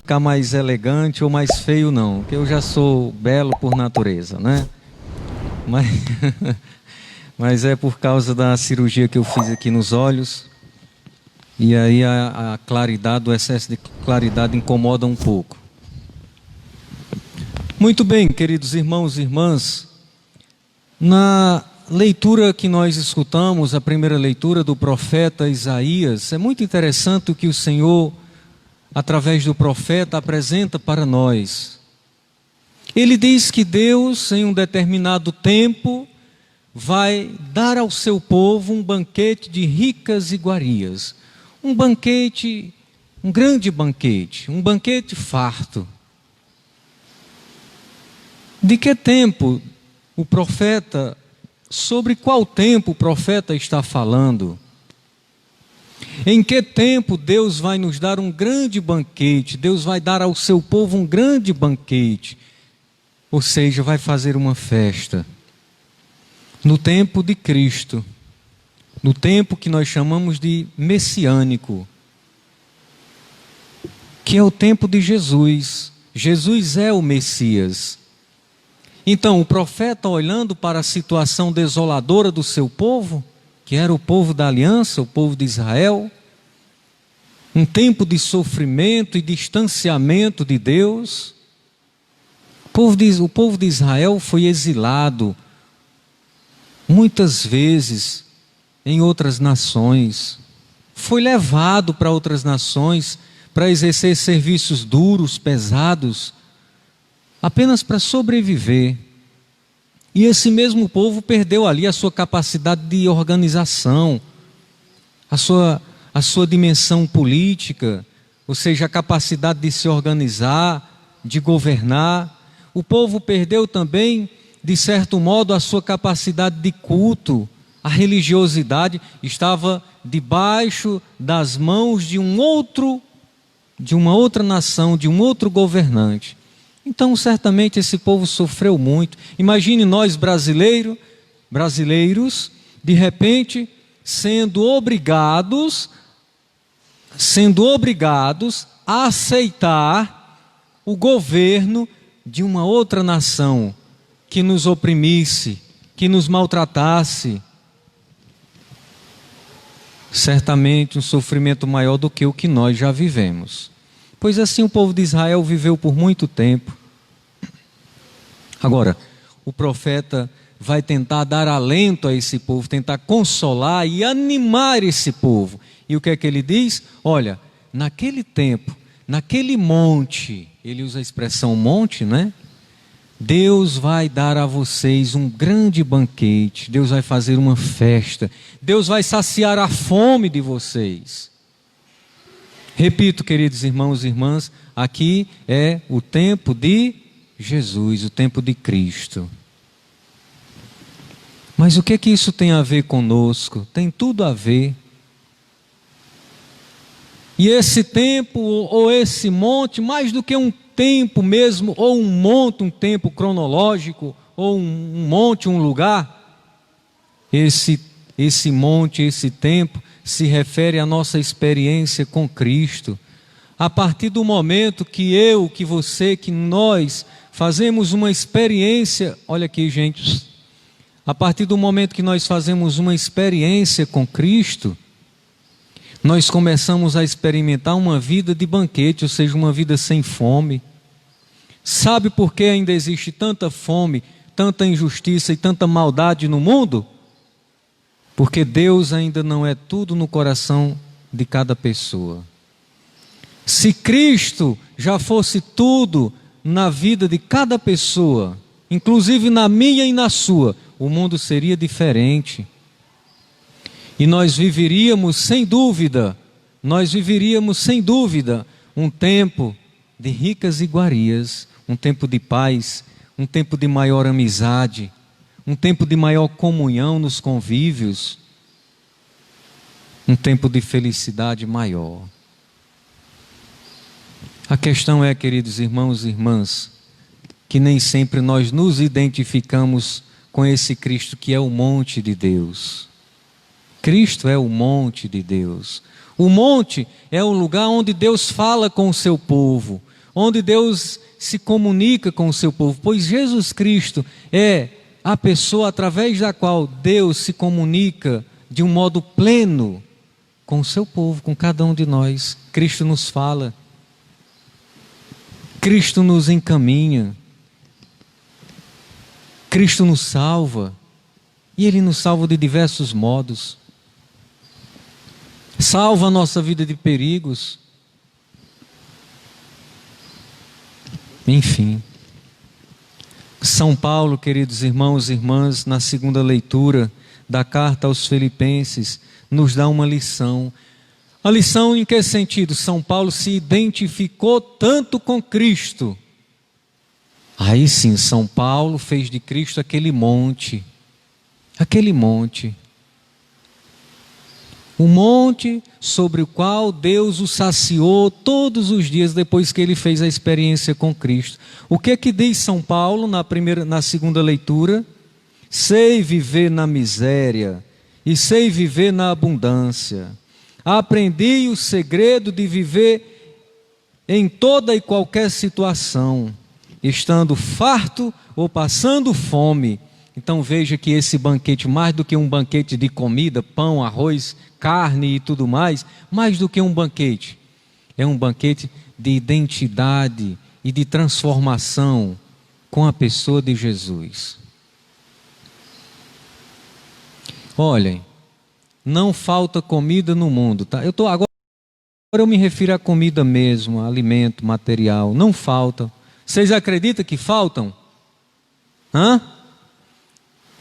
ficar mais elegante ou mais feio não, porque eu já sou belo por natureza, né? Mas, mas é por causa da cirurgia que eu fiz aqui nos olhos. E aí a claridade, o excesso de claridade incomoda um pouco. Muito bem, queridos irmãos e irmãs, na leitura que nós escutamos, a primeira leitura do profeta Isaías, é muito interessante o que o Senhor, através do profeta, apresenta para nós. Ele diz que Deus, em um determinado tempo, vai dar ao seu povo um banquete de ricas iguarias. Um banquete, um grande banquete, um banquete farto. De que tempo o profeta, sobre qual tempo o profeta está falando? Em que tempo Deus vai nos dar um grande banquete? Deus vai dar ao seu povo um grande banquete, ou seja, vai fazer uma festa. No tempo de Cristo, no tempo que nós chamamos de messiânico, que é o tempo de Jesus. Jesus é o Messias. Então, o profeta, olhando para a situação desoladora do seu povo, que era o povo da aliança, o povo de Israel, um tempo de sofrimento e distanciamento de Deus, o povo de Israel foi exilado muitas vezes em outras nações, foi levado para outras nações para exercer serviços duros, pesados, apenas para sobreviver. E esse mesmo povo perdeu ali a sua capacidade de organização, a sua dimensão política, ou seja, a capacidade de se organizar, de governar. O povo perdeu também, de certo modo, a sua capacidade de culto. A religiosidade estava debaixo das mãos de uma outra nação, de um outro governante. Então, certamente, esse povo sofreu muito. Imagine nós brasileiros, de repente, sendo obrigados a aceitar o governo de uma outra nação que nos oprimisse, que nos maltratasse. Certamente um sofrimento maior do que o que nós já vivemos. Pois assim o povo de Israel viveu por muito tempo. Agora, o profeta vai tentar dar alento a esse povo, tentar consolar e animar esse povo. E o que é que ele diz? Olha, naquele tempo, naquele monte, ele usa a expressão monte, né? Deus vai dar a vocês um grande banquete, Deus vai fazer uma festa, Deus vai saciar a fome de vocês. Repito, queridos irmãos e irmãs, aqui é o tempo de Jesus, o tempo de Cristo. Mas o que é que isso tem a ver conosco? Tem tudo a ver. E esse tempo ou esse monte, mais do que um tempo mesmo, ou um monte, um tempo cronológico, ou um monte, um lugar, esse monte, esse tempo, se refere à nossa experiência com Cristo. A partir do momento que eu, que você, que nós fazemos uma experiência, olha aqui, gente, a partir do momento que nós fazemos uma experiência com Cristo, nós começamos a experimentar uma vida de banquete, ou seja, uma vida sem fome. Sabe por que ainda existe tanta fome, tanta injustiça e tanta maldade no mundo? Porque Deus ainda não é tudo no coração de cada pessoa. Se Cristo já fosse tudo na vida de cada pessoa, inclusive na minha e na sua, o mundo seria diferente. E nós viveríamos sem dúvida um tempo de ricas iguarias, um tempo de paz, um tempo de maior amizade, um tempo de maior comunhão nos convívios, um tempo de felicidade maior. A questão é, queridos irmãos e irmãs, que nem sempre nós nos identificamos com esse Cristo que é o monte de Deus. Cristo é o monte de Deus. O monte é o lugar onde Deus fala com o seu povo, onde Deus se comunica com o seu povo, pois Jesus Cristo é a pessoa através da qual Deus se comunica de um modo pleno com o seu povo, com cada um de nós. Cristo nos fala, Cristo nos encaminha, Cristo nos salva, e Ele nos salva de diversos modos. Salva a nossa vida de perigos. Enfim, São Paulo, queridos irmãos e irmãs, na segunda leitura da carta aos Filipenses, nos dá uma lição. A lição em que sentido? São Paulo se identificou tanto com Cristo. Aí sim, São Paulo fez de Cristo aquele monte, o monte sobre o qual Deus o saciou todos os dias depois que ele fez a experiência com Cristo. O que é que diz São Paulo na segunda leitura? Sei viver na miséria e sei viver na abundância. Aprendi o segredo de viver em toda e qualquer situação, estando farto ou passando fome. Então veja que esse banquete, mais do que um banquete de comida, pão, arroz, carne e tudo mais, mais do que um banquete, é um banquete de identidade e de transformação com a pessoa de Jesus. Olhem, não falta comida no mundo, tá? Agora eu me refiro à comida mesmo, a alimento, material, não falta. Vocês acreditam que faltam?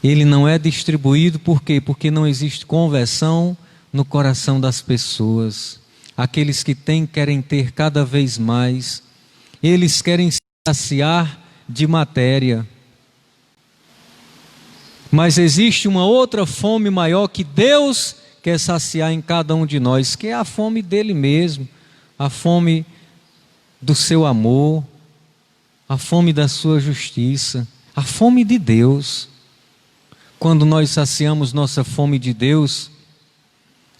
Ele não é distribuído, por quê? Porque não existe conversão no coração das pessoas. Aqueles que têm querem ter cada vez mais. Eles querem se saciar de matéria. Mas existe uma outra fome maior que Deus quer saciar em cada um de nós, que é a fome dele mesmo, a fome do seu amor, a fome da sua justiça, a fome de Deus. Quando nós saciamos nossa fome de Deus,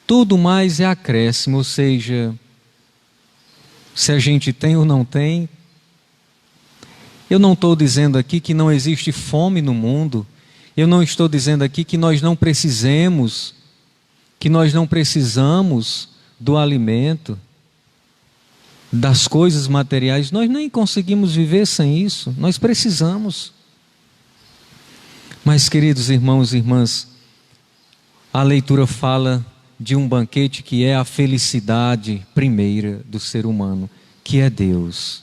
tudo mais é acréscimo, ou seja, se a gente tem ou não tem. Eu não estou dizendo aqui que não existe fome no mundo, eu não estou dizendo aqui que nós não precisamos do alimento, das coisas materiais. Nós nem conseguimos viver sem isso, nós precisamos. Mas, queridos irmãos e irmãs, a leitura fala de um banquete que é a felicidade primeira do ser humano, que é Deus.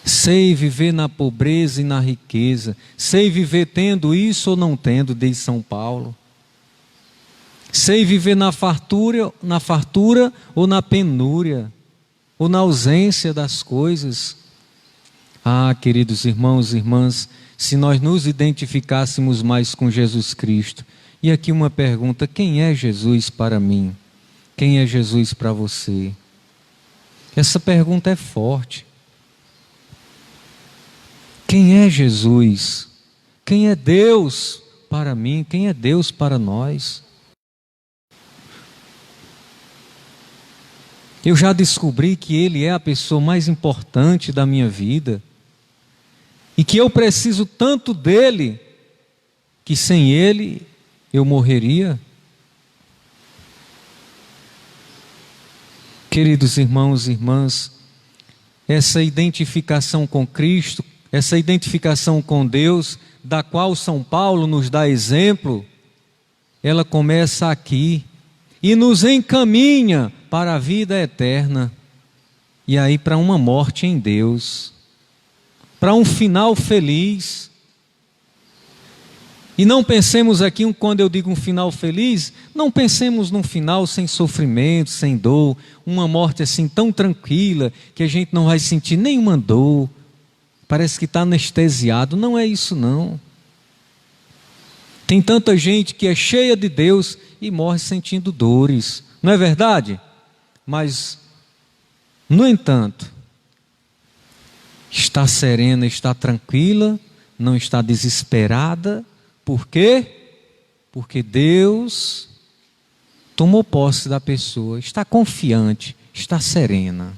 Sei viver na pobreza e na riqueza, sei viver tendo isso ou não tendo, diz São Paulo. Sei viver na fartura ou na penúria, ou na ausência das coisas. Ah, queridos irmãos e irmãs, se nós nos identificássemos mais com Jesus Cristo. E aqui uma pergunta: quem é Jesus para mim? Quem é Jesus para você? Essa pergunta é forte. Quem é Jesus? Quem é Deus para mim? Quem é Deus para nós? Eu já descobri que Ele é a pessoa mais importante da minha vida e que eu preciso tanto dEle que sem Ele eu morreria. Queridos irmãos e irmãs, essa identificação com Cristo, essa identificação com Deus, da qual São Paulo nos dá exemplo, ela começa aqui e nos encaminha para a vida eterna, e aí para uma morte em Deus, para um final feliz. E não pensemos aqui, quando eu digo um final feliz, não pensemos num final sem sofrimento, sem dor, uma morte assim tão tranquila, que a gente não vai sentir nenhuma dor, parece que está anestesiado. Não é isso não. Tem tanta gente que é cheia de Deus e morre sentindo dores, não é verdade? Mas, no entanto, está serena, está tranquila, não está desesperada. Por quê? Porque Deus tomou posse da pessoa, está confiante, está serena.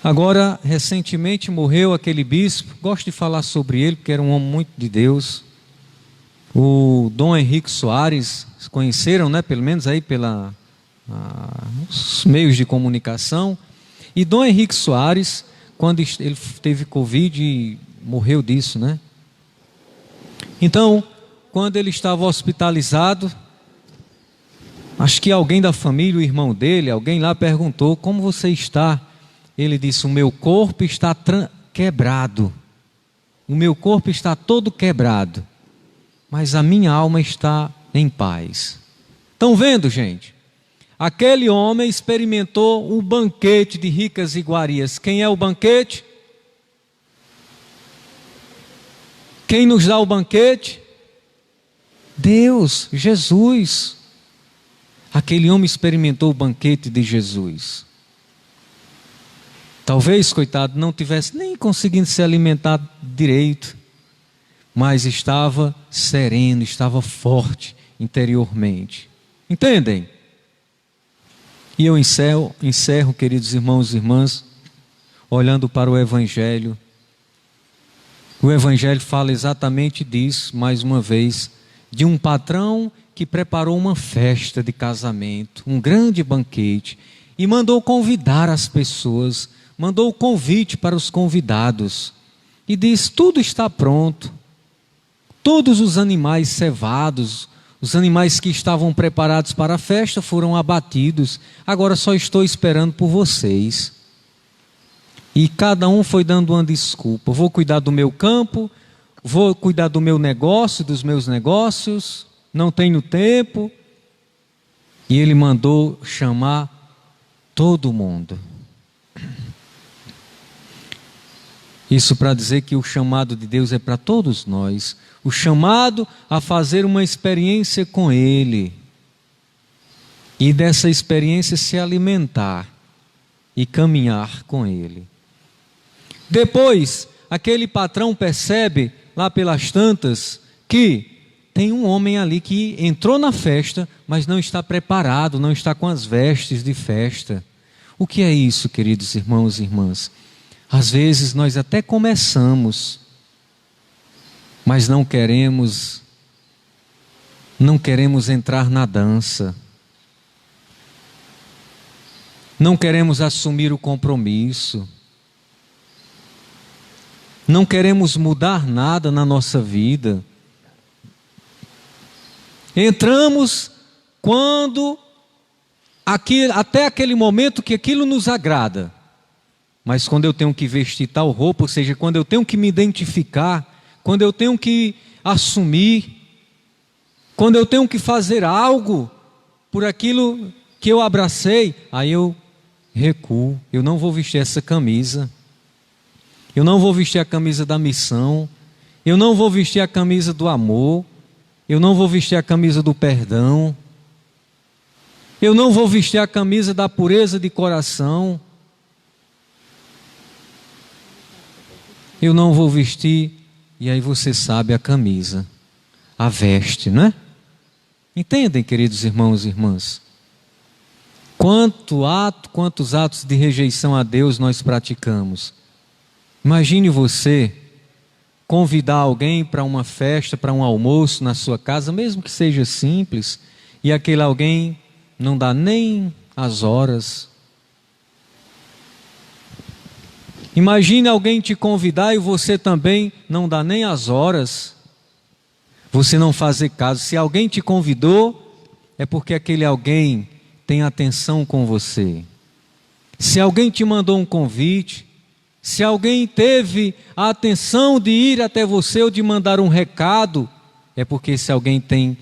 Agora, recentemente morreu aquele bispo, gosto de falar sobre ele, porque era um homem muito de Deus, o Dom Henrique Soares. Conheceram, né, pelo menos aí os meios de comunicação. E Dom Henrique Soares, quando ele teve Covid, morreu disso, né? Então, quando ele estava hospitalizado, acho que alguém da família, o irmão dele, alguém lá perguntou: como você está? Ele disse: o meu corpo está quebrado, o meu corpo está todo quebrado, mas a minha alma está em paz. Estão vendo, gente? Aquele homem experimentou um banquete de ricas iguarias. Quem é o banquete? Quem nos dá o banquete? Deus, Jesus. Aquele homem experimentou o banquete de Jesus. Talvez, coitado, não tivesse nem conseguindo se alimentar direito, mas estava sereno, estava forte interiormente. Entendem? E eu encerro, queridos irmãos e irmãs, olhando para o Evangelho. O Evangelho fala exatamente disso, mais uma vez, de um patrão que preparou uma festa de casamento, um grande banquete, e mandou convidar as pessoas, mandou o convite para os convidados, e diz: tudo está pronto, todos os animais cevados, os animais que estavam preparados para a festa foram abatidos, agora só estou esperando por vocês. E cada um foi dando uma desculpa: vou cuidar do meu campo, vou cuidar do meu negócio, dos meus negócios, não tenho tempo. E ele mandou chamar todo mundo. Isso para dizer que o chamado de Deus é para todos nós. O chamado a fazer uma experiência com Ele. E dessa experiência se alimentar e caminhar com Ele. Depois, aquele patrão percebe, lá pelas tantas, que tem um homem ali que entrou na festa, mas não está preparado, não está com as vestes de festa. O que é isso, queridos irmãos e irmãs? Às vezes nós até começamos, mas não queremos entrar na dança. Não queremos assumir o compromisso. Não queremos mudar nada na nossa vida. Entramos quando até aquele momento que aquilo nos agrada. Mas quando eu tenho que vestir tal roupa, ou seja, quando eu tenho que me identificar, quando eu tenho que assumir, quando eu tenho que fazer algo por aquilo que eu abracei, aí eu recuo. Eu não vou vestir essa camisa. Eu não vou vestir a camisa da missão. Eu não vou vestir a camisa do amor. Eu não vou vestir a camisa do perdão. Eu não vou vestir a camisa da pureza de coração. Eu não vou vestir, e aí você sabe, a camisa, a veste, não é? Entendem, queridos irmãos e irmãs? Quantos atos de rejeição a Deus nós praticamos? Imagine você convidar alguém para uma festa, para um almoço na sua casa, mesmo que seja simples, e aquele alguém não dá nem as horas. Imagine alguém te convidar e você também não dá nem as horas. Você não fazer caso. Se alguém te convidou, é porque aquele alguém tem atenção com você. Se alguém te mandou um convite, se alguém teve a atenção de ir até você ou de mandar um recado, é porque esse alguém tem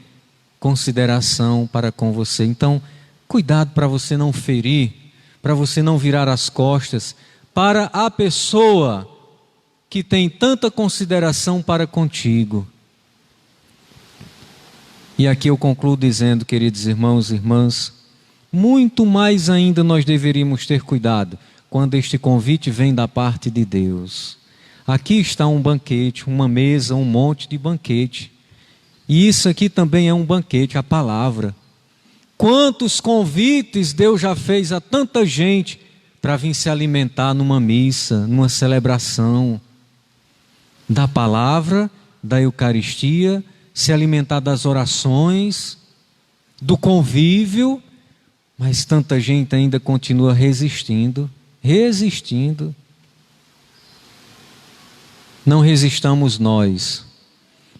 consideração para com você. Então, cuidado para você não ferir, para você não virar as costas para a pessoa que tem tanta consideração para contigo. E aqui eu concluo dizendo, queridos irmãos e irmãs, muito mais ainda nós deveríamos ter cuidado quando este convite vem da parte de Deus. Aqui está um banquete, uma mesa, um monte de banquete. E isso aqui também é um banquete, a palavra. Quantos convites Deus já fez a tanta gente para vir se alimentar numa missa, numa celebração da palavra, da Eucaristia, se alimentar das orações, do convívio, mas tanta gente ainda continua resistindo. Não resistamos nós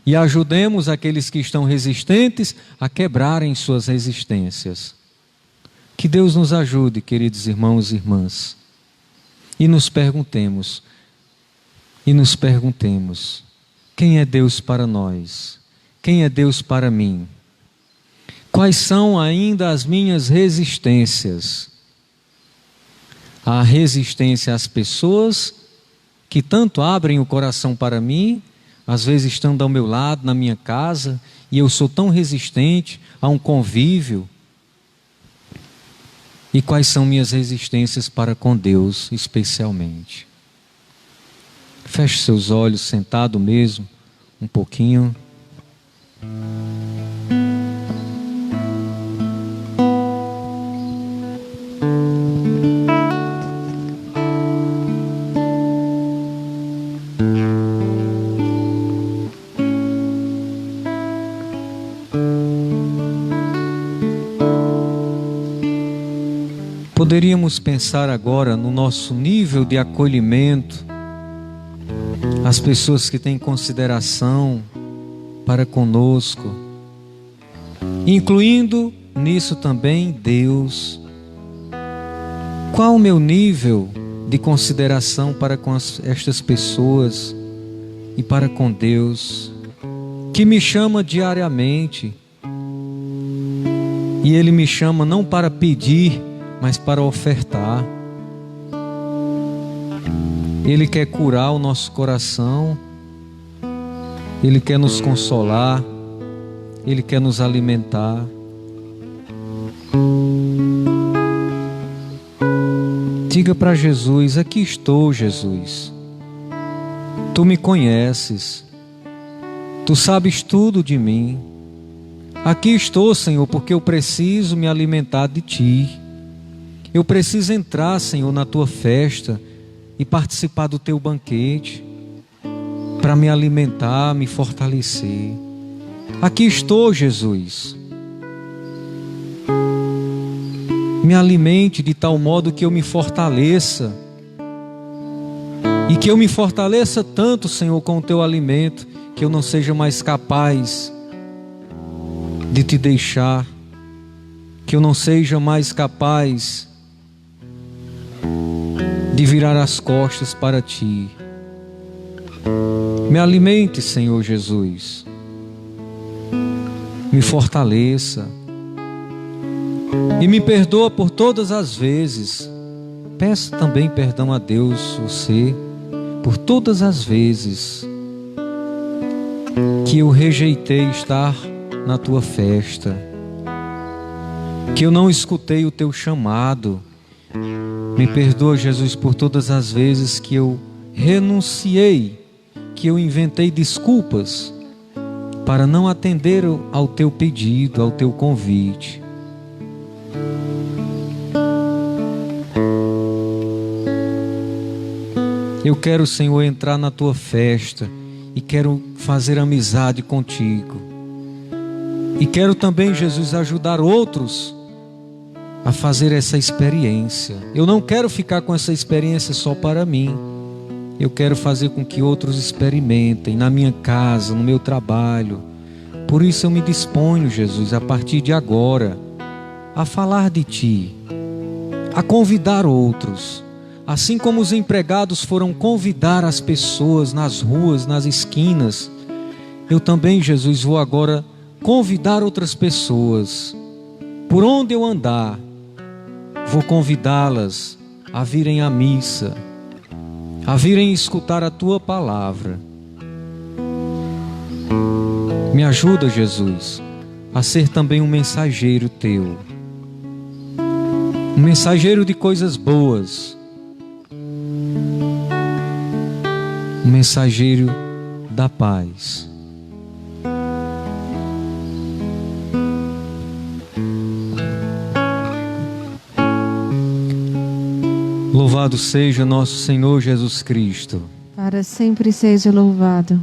e ajudemos aqueles que estão resistentes a quebrarem suas resistências. Que Deus nos ajude, queridos irmãos e irmãs, e nos perguntemos, quem é Deus para nós? Quem é Deus para mim? Quais são ainda as minhas resistências? A resistência às pessoas que tanto abrem o coração para mim, às vezes estando ao meu lado, na minha casa, e eu sou tão resistente a um convívio. E quais são minhas resistências para com Deus, especialmente? Feche seus olhos, sentado mesmo, um pouquinho. Poderíamos pensar agora no nosso nível de acolhimento, as pessoas que têm consideração para conosco, incluindo nisso também Deus. Qual o meu nível de consideração para com estas pessoas e para com Deus, que me chama diariamente, e Ele me chama não para pedir, mas para ofertar. Ele quer curar o nosso coração, Ele quer nos consolar, Ele quer nos alimentar. Diga para Jesus: aqui estou, Jesus. Tu me conheces, Tu sabes tudo de mim. Aqui estou, Senhor, porque eu preciso me alimentar de Ti. Eu preciso entrar, Senhor, na Tua festa e participar do Teu banquete, para me alimentar, me fortalecer. Aqui estou, Jesus. Me alimente de tal modo que eu me fortaleça, e que eu me fortaleça tanto, Senhor, com o Teu alimento, que eu não seja mais capaz de Te deixar, que eu não seja mais capaz de virar as costas para Ti. Me alimente, Senhor Jesus. Me fortaleça. E me perdoa por todas as vezes. Peça também perdão a Deus, você, por todas as vezes que eu rejeitei estar na Tua festa, que eu não escutei o Teu chamado. Me perdoa, Jesus, por todas as vezes que eu renunciei, que eu inventei desculpas para não atender ao Teu pedido, ao Teu convite. Eu quero, Senhor, entrar na Tua festa e quero fazer amizade contigo. E quero também, Jesus, ajudar outros a fazer essa experiência. Eu não quero ficar com essa experiência só para mim. Eu quero fazer com que outros experimentem na minha casa, no meu trabalho. Por isso eu me disponho, Jesus, a partir de agora, a falar de Ti, a convidar outros. Assim como os empregados foram convidar as pessoas nas ruas, nas esquinas, eu também, Jesus, vou agora convidar outras pessoas. Por onde eu andar, vou convidá-las a virem à missa, a virem escutar a Tua palavra. Me ajuda, Jesus, a ser também um mensageiro Teu, um mensageiro de coisas boas, um mensageiro da paz. Louvado seja nosso Senhor Jesus Cristo. Para sempre seja louvado.